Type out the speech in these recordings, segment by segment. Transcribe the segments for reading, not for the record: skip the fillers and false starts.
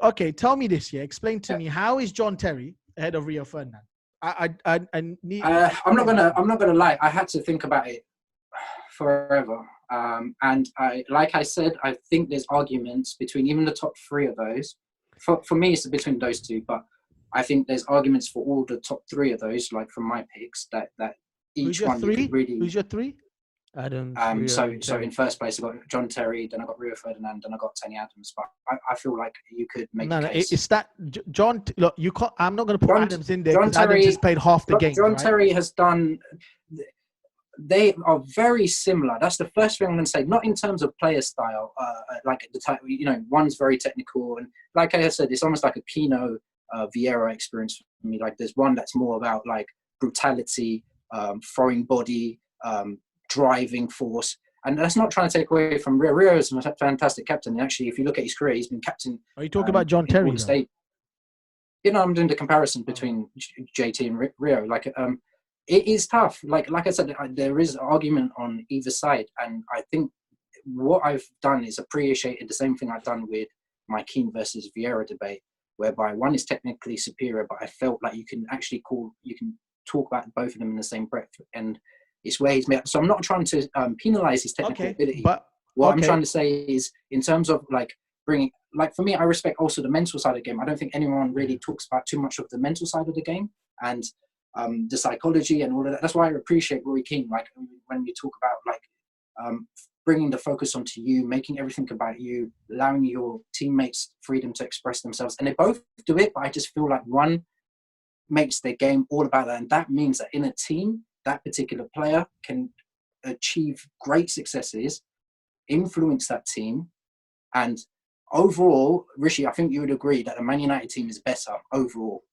Okay, tell me this. Yeah, explain to me, how is John Terry ahead of Rio Ferdinand? I need. I'm not gonna lie. I had to think about it forever. And like I said, I think there's arguments between even the top three of those. For me, it's between those two, but I think there's arguments for all the top three of those, like from my picks, that each one you could really. Who's your three? Adams. So in first place I got John Terry, then I got Rio Ferdinand, then I got Tony Adams. But I feel like you could make a case. It's that John. Look, you can't. I'm not going to put Adams in there because Terry Adams just played half the game. John right? Terry has done. They are very similar. That's the first thing I'm going to say. Not in terms of player style, like the type. One's very technical, and like I said, it's almost like a Pino Vieira experience for me. Like there's one that's more about like brutality, throwing body. Driving force, and that's not trying to take away from Rio. Rio is a fantastic captain. And actually, if you look at his career, he's been captain. Are you talking about John Terry? I'm doing the comparison between JT and Rio. Like, it is tough. Like I said, there is argument on either side, and I think what I've done is appreciated the same thing I've done with my Keane versus Vieira debate, whereby one is technically superior, but I felt like you can talk about both of them in the same breath, and it's where he's made. So I'm not trying to penalize his technical ability. But what I'm trying to say is, in terms of like bringing, like for me, I respect also the mental side of the game. I don't think anyone really talks about too much of the mental side of the game and the psychology and all of that. That's why I appreciate Rory Keane. Like when you talk about like bringing the focus onto you, making everything about you, allowing your teammates freedom to express themselves, and they both do it. But I just feel like one makes their game all about that, and that means that in a team, that particular player can achieve great successes, influence that team, and overall, Rishi, I think you would agree that the Man United team is better overall.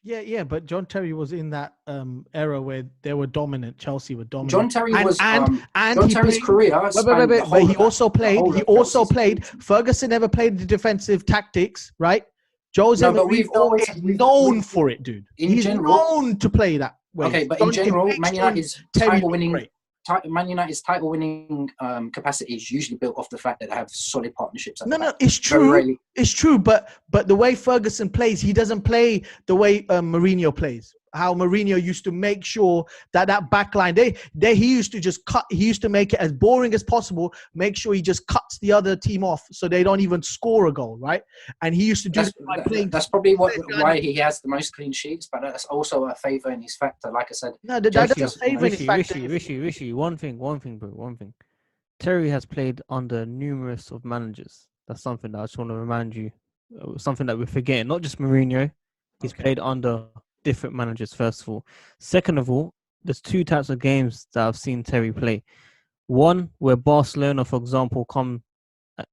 Yeah, but John Terry was in that era where they were dominant. Chelsea were dominant. John Terry was, and John Terry's career. But he also played. Ferguson never played the defensive tactics, right? Jose Mourinho is known for it, dude. He's known to play that way. Okay, but in general, Man United's title-winning capacity is usually built off the fact that they have solid partnerships. No, it's true. It's true, but the way Ferguson plays, he doesn't play the way Mourinho plays. How Mourinho used to make sure that back line, he used to just cut. He used to make it as boring as possible. Make sure he just cuts the other team off so they don't even score a goal, right? And he used to do that's probably why he has the most clean sheets. But that's also a favour in his factor. Like I said, no, that doesn't favour in his factor. Rishi, one thing, bro. Terry has played under numerous of managers. That's something that I just want to remind you. Something that we're forgetting. Not just Mourinho. He's played under different managers, first of all. Second of all, there's two types of games that I've seen Terry play. One, where Barcelona, for example, come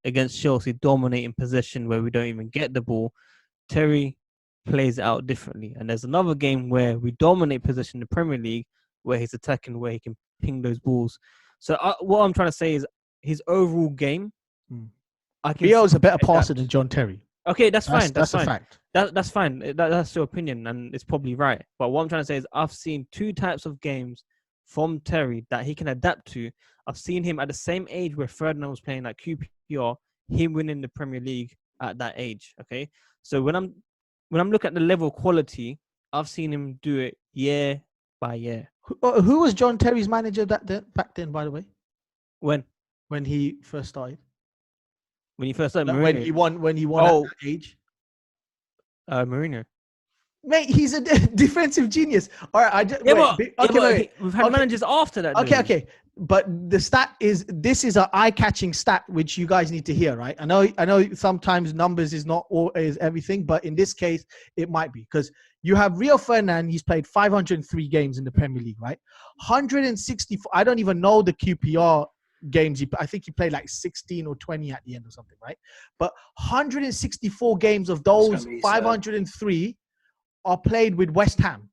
against Chelsea, dominating possession where we don't even get the ball. Terry plays it out differently. And there's another game where we dominate possession in the Premier League, where he's attacking, where he can ping those balls. So what I'm trying to say is his overall game. Rio's a better passer than John Terry. Okay, that's fine. That's fine. A fact. That's fine. That's your opinion, and it's probably right. But what I'm trying to say is I've seen two types of games from Terry that he can adapt to. I've seen him at the same age where Ferdinand was playing at QPR, him winning the Premier League at that age. Okay, so when I'm looking at the level of quality, I've seen him do it year by year. Who was John Terry's manager back then, by the way? When he first started. When he first started, when he won at that age. Mourinho. Mate, he's a defensive genius. All right, we've had managers after that. Okay. But the stat is, this is an eye-catching stat which you guys need to hear, right? I know sometimes numbers is not always everything, but in this case it might be, because you have Rio Ferdinand. He's played 503 games in the Premier League, right? 164. I don't even know the QPR games. I think he played like 16 or 20 at the end or something, right? But 164 games of those 503 are played with West Ham.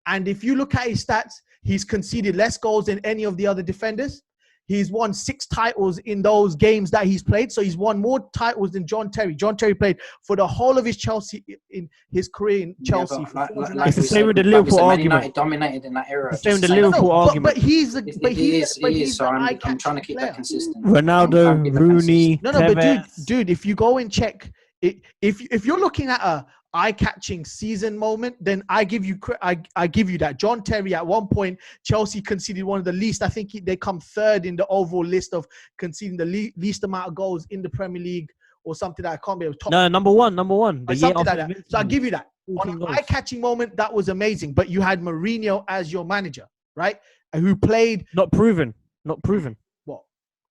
And if you look at his stats, he's conceded less goals than any of the other defenders. He's won 6 titles in those games that he's played. So he's won more titles than John Terry. John Terry played for the whole of his career in Chelsea. It's the same with the Liverpool argument. Dominated in that era. The same with the Liverpool argument. But he is. So I'm trying to keep that consistent. Ronaldo, Rooney. No, but dude, if you go and check if you're looking at a eye-catching season moment, then I give you that. John Terry, at one point, Chelsea conceded one of the least. I think they come third in the overall list of conceding the least amount of goals in the Premier League, or something that I can't be able to top. No, number one. The year something after like that. So I'll give you that. On an eye-catching moment, that was amazing. But you had Mourinho as your manager, right? Who played not proven. What?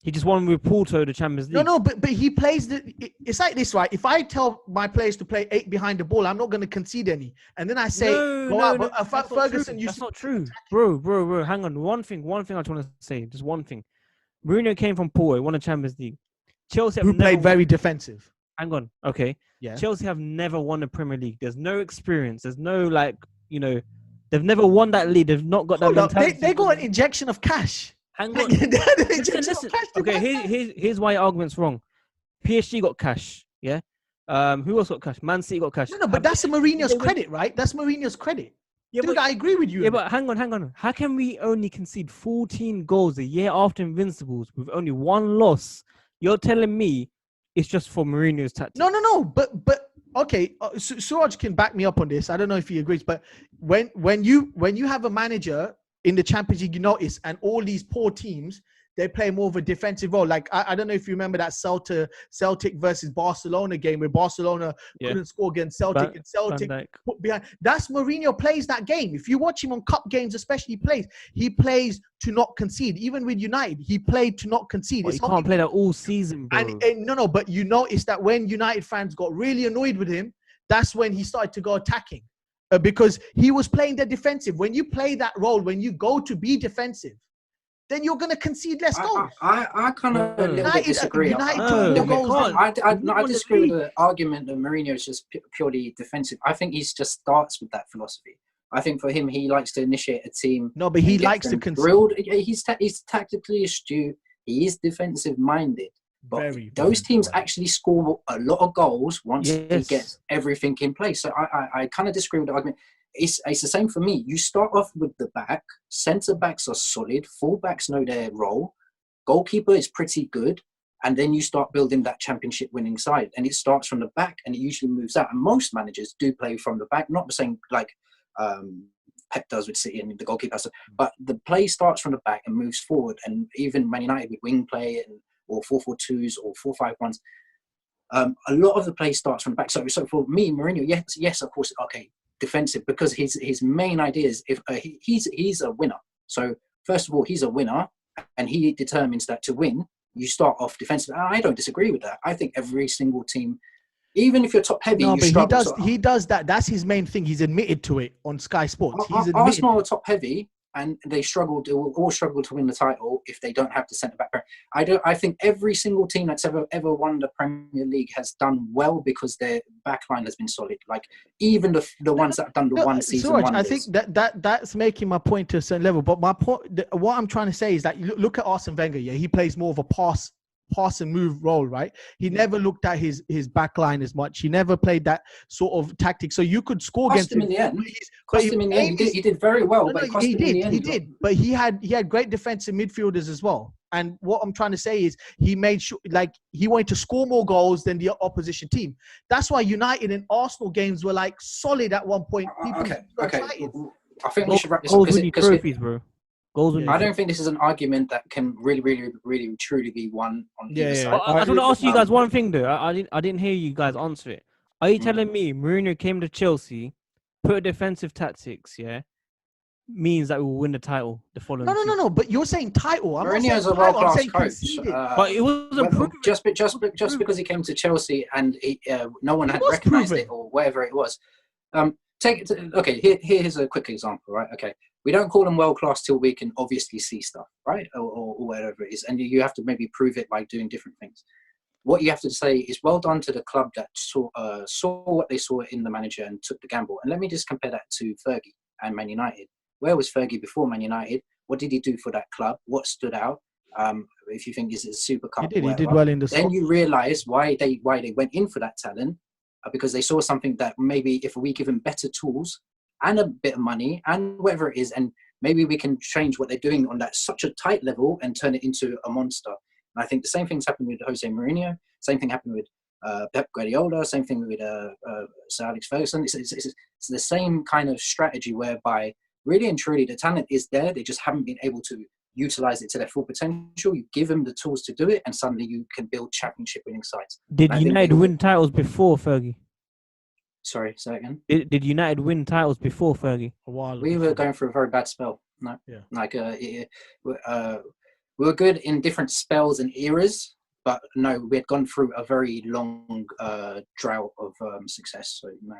He just won with Porto the Champions League. No, but he plays it's like this, right? If I tell my players to play 8 behind the ball, I'm not going to concede any. And then I say, Ferguson, that's not true. Bro. Hang on. One thing I just want to say. Just one thing. Mourinho came from Porto, won a Champions League. Chelsea who played very defensive. Hang on. Okay. Yeah. Chelsea have never won a Premier League. There's no experience. There's no they've never won that league. They've not got that mentality. They got an injection of cash. Hang on. Listen. Okay, here's why your argument's wrong. PSG got cash. Yeah. Who else got cash? Man City got cash. No, but that's Mourinho's credit, right? That's Mourinho's credit. Yeah, dude, I agree with you. Yeah, but hang on. How can we only concede 14 goals a year after Invincibles with only 1 loss? You're telling me it's just for Mourinho's tactics? No. But okay, Suraj can back me up on this. I don't know if he agrees, but when you have a manager in the Champions League, you notice, and all these poor teams, they play more of a defensive role. Like, I don't know if you remember that Celtic versus Barcelona game where Barcelona couldn't score against Celtic, and Celtic put behind. That's Mourinho plays that game. If you watch him on cup games, especially, he plays to not concede. Even with United, he played to not concede. He can't play that all season, bro. And no, but you notice that when United fans got really annoyed with him, that's when he started to go attacking. Because he was playing the defensive. When you play that role, when you go to be defensive, then you're going to concede less goals. I kind of a little bit disagree. I disagree with the argument that Mourinho is just purely defensive. I think he just starts with that philosophy. I think for him, he likes to initiate a team. No, but he likes to concede. He's tactically astute. He is defensive-minded. But those teams actually score a lot of goals once he gets everything in place. So I kind of disagree with the argument. It's the same for me. You start off with the back. Centre backs are solid. Full backs know their role. Goalkeeper is pretty good. And then you start building that championship winning side. And it starts from the back and it usually moves out. And most managers do play from the back. Not the same like Pep does with City and the goalkeeper. But the play starts from the back and moves forward. And even Man United with wing play or 4-4-2s or 4-5-1s. A lot of the play starts from the back. So for me, Mourinho, yes, of course, okay, defensive, because his main idea is he's a winner. So first of all, he's a winner, and he determines that to win, you start off defensive. I don't disagree with that. I think every single team, even if you're top heavy, he does that. That's his main thing. He's admitted to it on Sky Sports. Arsenal are top will all struggle to win the title if they don't have the centre back. I think every single team that's ever won the Premier League has done well because their back line has been solid. Like even the ones that have done the one season. Suraj, I think that's making my point to a certain level. But my point, what I'm trying to say is that you look at Arsene Wenger. Yeah, he plays more of a pass and move role, right? He never looked at his back line as much. He never played that sort of tactic. So you could score against him in the end. He did very well. He did. But he had great defensive midfielders as well. And what I'm trying to say is he made sure, like, he wanted to score more goals than the opposition team. That's why United and Arsenal games were like solid at one point. Okay. I think we should wrap this up because trophies, bro. I don't think this is an argument that can really, really, really, truly be won on either side. I just want to ask you guys one thing, though. I didn't hear you guys answer it. Are you telling me Mourinho came to Chelsea, put defensive tactics, means that we will win the title the following season? No. But you're saying title. Mourinho is a world-class coach. But it wasn't proven. Just because he came to Chelsea and no one had recognised it or whatever it was. Here's a quick example, right? Okay. We don't call them world-class till we can obviously see stuff, right? Or whatever it is. And you have to maybe prove it by doing different things. What you have to say is well done to the club that saw what they saw in the manager and took the gamble. And let me just compare that to Fergie and Man United. Where was Fergie before Man United? What did he do for that club? What stood out? If you think is it a Super Cup? He did well in the Then you realise why they went in for that talent, because they saw something that maybe if we give them better tools and a bit of money and whatever it is, and maybe we can change what they're doing on that such a tight level and turn it into a monster. And I think the same thing's happened with Jose Mourinho. Same thing happened with Pep Guardiola. Same thing with Sir Alex Ferguson. It's the same kind of strategy whereby really and truly the talent is there. They just haven't been able to utilize it to their full potential. You give them the tools to do it, and suddenly you can build championship winning sides. Did United win titles before Fergie? Sorry, say that again. Did United win titles before Fergie? A while. We were going through a very bad spell. No, Yeah. like we were good in different spells and eras, but no, we had gone through a very long drought of success. So no.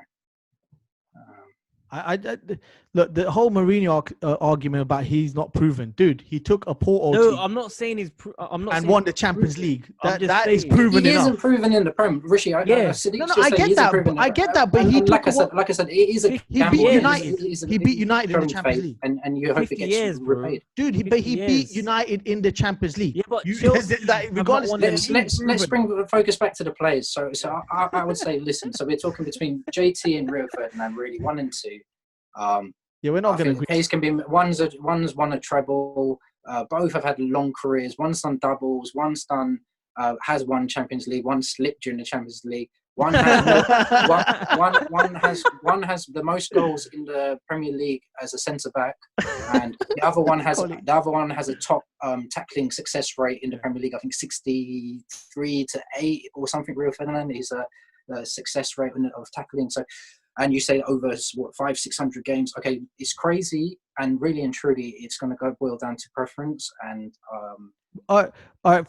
Look, the whole Mourinho argument about he's not proven, dude. He took a Porto team I'm not saying he's. I'm not. and saying won the Champions League. I'm just That is saying. proven He enough. isn't proven in the Prem, Rishi. No, I get that. But he and took like I said, it is a he gamble. beat United. It is He beat United in the showing Champions faith, League. and you hope it 50 gets years, bro. repaid. Dude, he 50 beat years. United in the Champions League. Yeah, but You- Chelsea like, have regardless, not won the Let's bring the focus back to the players. So I would say, listen. So we're talking between JT and Rio Ferdinand, really 1 and 2. Yeah, we're not going to The agree. case can be one's won a treble. Both have had long careers. One's done doubles. One's done has won Champions League. One slipped during the Champions League. One has one has the most goals in the Premier League as a centre back, and the other one has a top tackling success rate in the Premier League. I think 63-8 or something. Rio Ferdinand is a success rate of tackling. So. And you say over 500-600 games. Okay, it's crazy, and really and truly, it's going to boil down to preference. And All right.